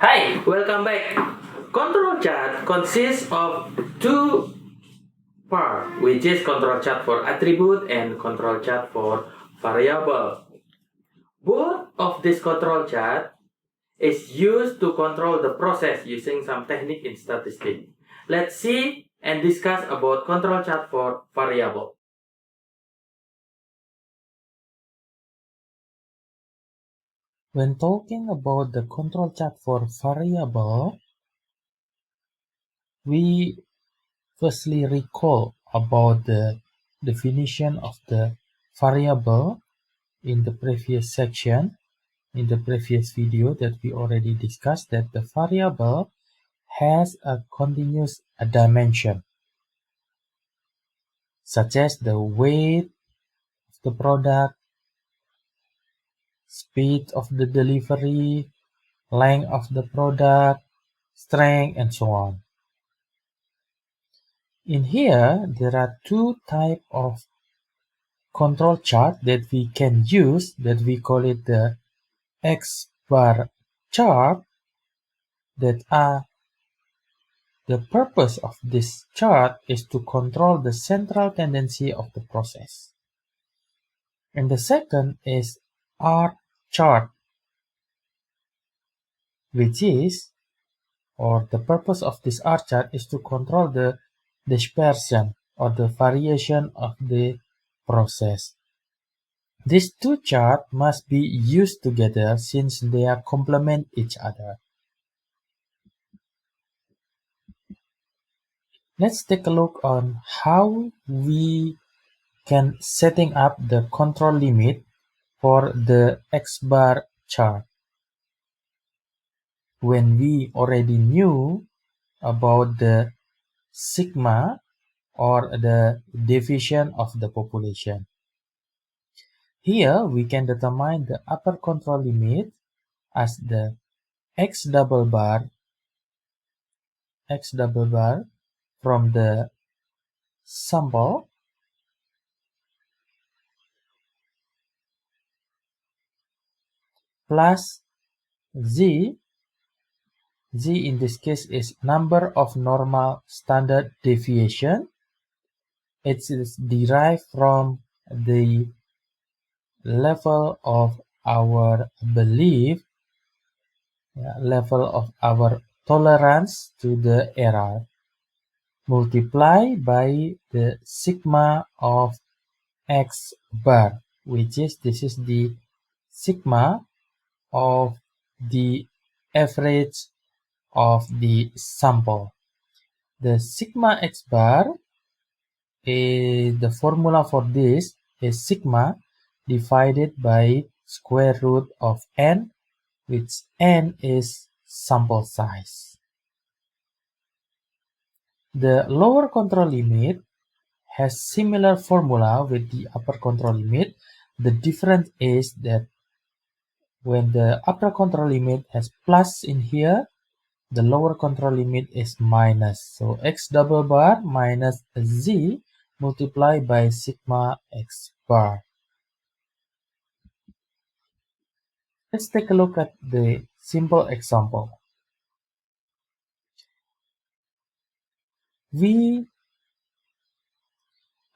Hi, welcome back. Control chart consists of two parts, which is control chart for attribute and control chart for variable. Both of this control chart is used to control the process using some technique in statistics. Let's see and discuss about control chart for variable. When talking about the control chart for variable, we firstly recall about the definition of the variable in the previous section, in the previous video that we already discussed, that the variable has a continuous dimension, such as the weight of the product, speed of the delivery, length of the product, strength, and so on. In here, there are two types of control chart that we can use, that we call it the X-bar chart, that are the purpose of this chart is to control the central tendency of the process. And the second is R chart, which is, or the purpose of this R chart is to control the dispersion or the variation of the process. These two charts must be used together since they complement each other. Let's take a look on how we can setting up the control limit for the X-bar chart. When we already knew about the sigma or the deviation of the population. Here we can determine the upper control limit as the X double bar from the sample plus Z in this case is number of normal standard deviation. It is derived from the level of our belief, level of our tolerance to the error, multiply by the sigma of X bar, which is, this is the sigma of the average of the sample. The sigma X bar, the formula for this is sigma divided by square root of n, which n is sample size. The lower control limit has similar formula with the upper control limit. The difference is that when the upper control limit has plus in here, the lower control limit is minus. So X double bar minus Z multiplied by sigma X bar. Let's take a look at the simple example. We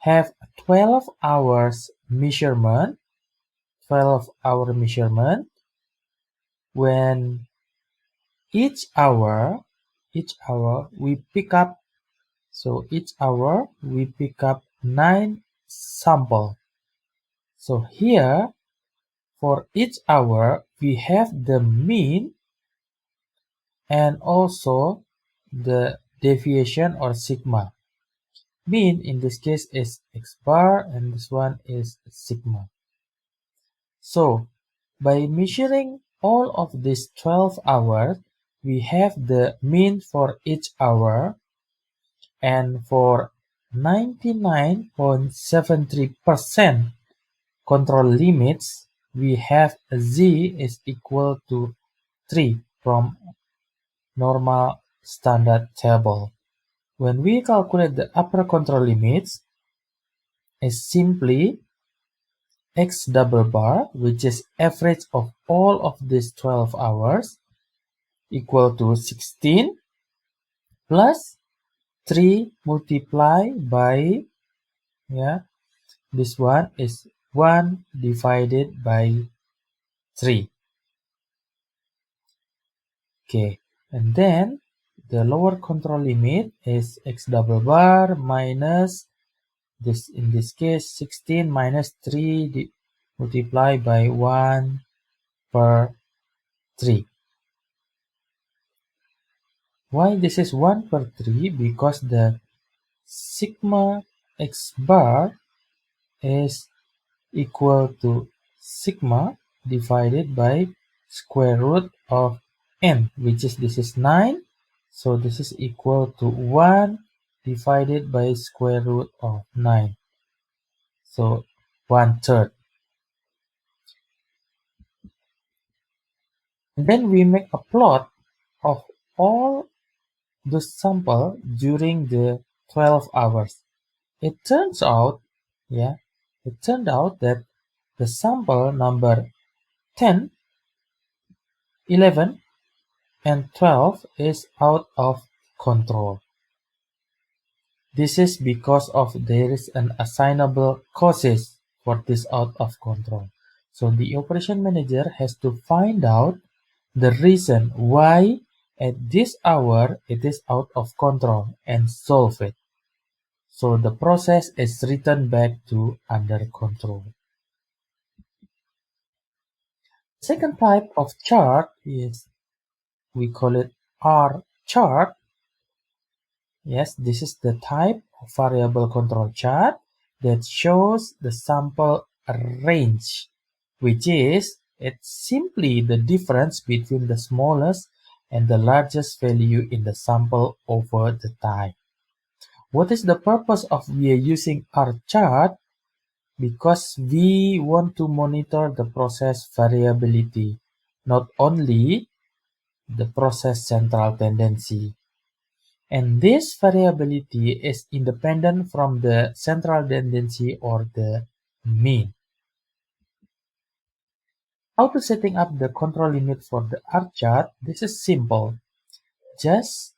have 12 hours measurement, 12-hour measurement, when each hour we pick up, so each hour we pick up 9 sample. So here for each hour we have the mean and also the deviation or sigma. Mean in this case is X bar and this one is sigma. So by measuring all of these 12 hours, we have the mean for each hour, and for 99.73% control limits, we have Z is equal to 3 from normal standard table. When we calculate the upper control limits, is simply X double bar, which is average of all of these 12 hours, equal to 16 plus 3 multiplied by, this one is 1 divided by 3. Okay, and then the lower control limit is x double bar minus this, in this case 16 minus 3 multiplied by 1 per 3. Why this is 1 per 3? Because the sigma x bar is equal to sigma divided by square root of n, which is, this is 9. So this is equal to 1 divided by square root of 9. So 1/3. And then we make a plot of all the sample during the 12 hours. It turned out that the sample number 10, 11, and 12 is out of control. This is because of there is an assignable causes for this out of control. So the operation manager has to find out the reason why at this hour it is out of control and solve it. So the process is written back to under control. Second type of chart is, we call it R chart. Yes, this is the type of variable control chart that shows the sample range, which is, it's simply the difference between the smallest and the largest value in the sample over the time. What is the purpose of we are using R chart? Because we want to monitor the process variability, not only the process central tendency. And this variability is independent from the central tendency or the mean. How to setting up the control limit for the R chart? This is simple. Just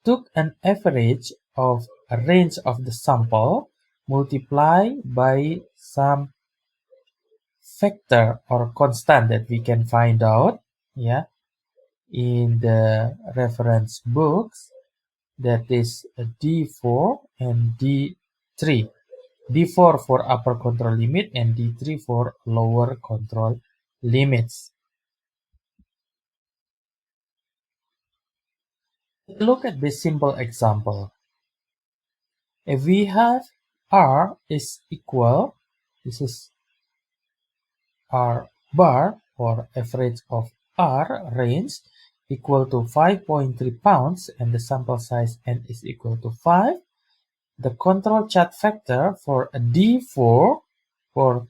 took an average of a range of the sample, multiply by some factor or constant that we can find out in the reference books, that is D4 and D3. D4 for upper control limit and D3 for lower control limits. Look at this simple example. If we have R is equal, this is R bar or average of R range equal to 5.3 pounds and the sample size n is equal to 5. The control chart factor for a D4 for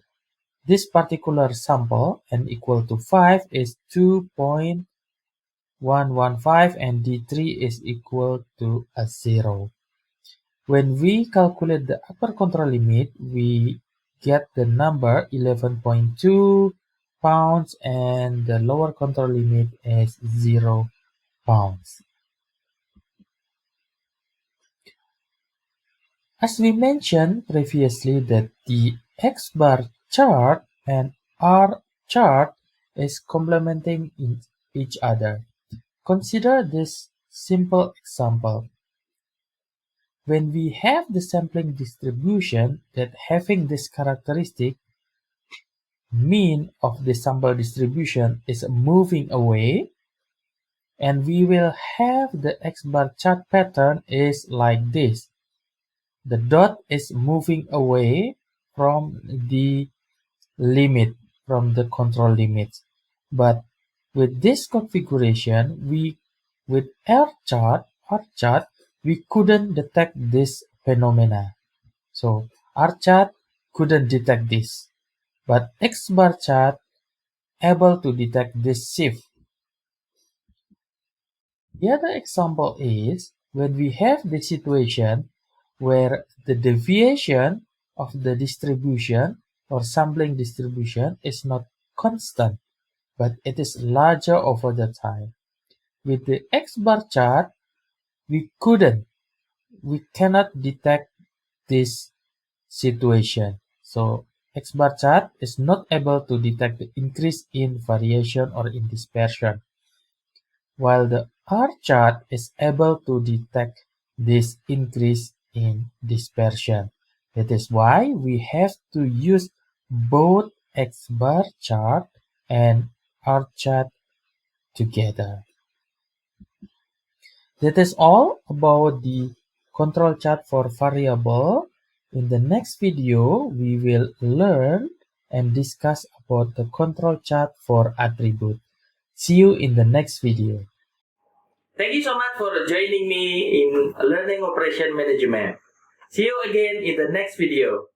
this particular sample n equal to 5 is 2.115 and D3 is equal to 0. When we calculate the upper control limit, we get the number 11.2 pounds and the lower control limit is 0 pounds. As we mentioned previously that the X bar chart and R chart is complementing each other. Consider this simple example. When we have the sampling distribution that having this characteristic, mean of the sample distribution is moving away, and we will have the X bar chart pattern is like this. The dot is moving away from the limit, from the control limits. But with this configuration, with R chart, we couldn't detect this phenomena. So R chart couldn't detect this, but X bar chart able to detect this shift. The other example is when we have the situation where the deviation of the distribution or sampling distribution is not constant. but it is larger over the time. With the X-bar chart, we cannot detect this situation. So X-bar chart is not able to detect the increase in variation or in dispersion, while the R chart is able to detect this increase in dispersion. That is why we have to use both X-bar chart and R chart together. That is all about the control chart for variable. In the next video, we will learn and discuss about the control chart for attribute. See you in the next video. Thank you so much for joining me in Learning Operation Management. See you again in the next video.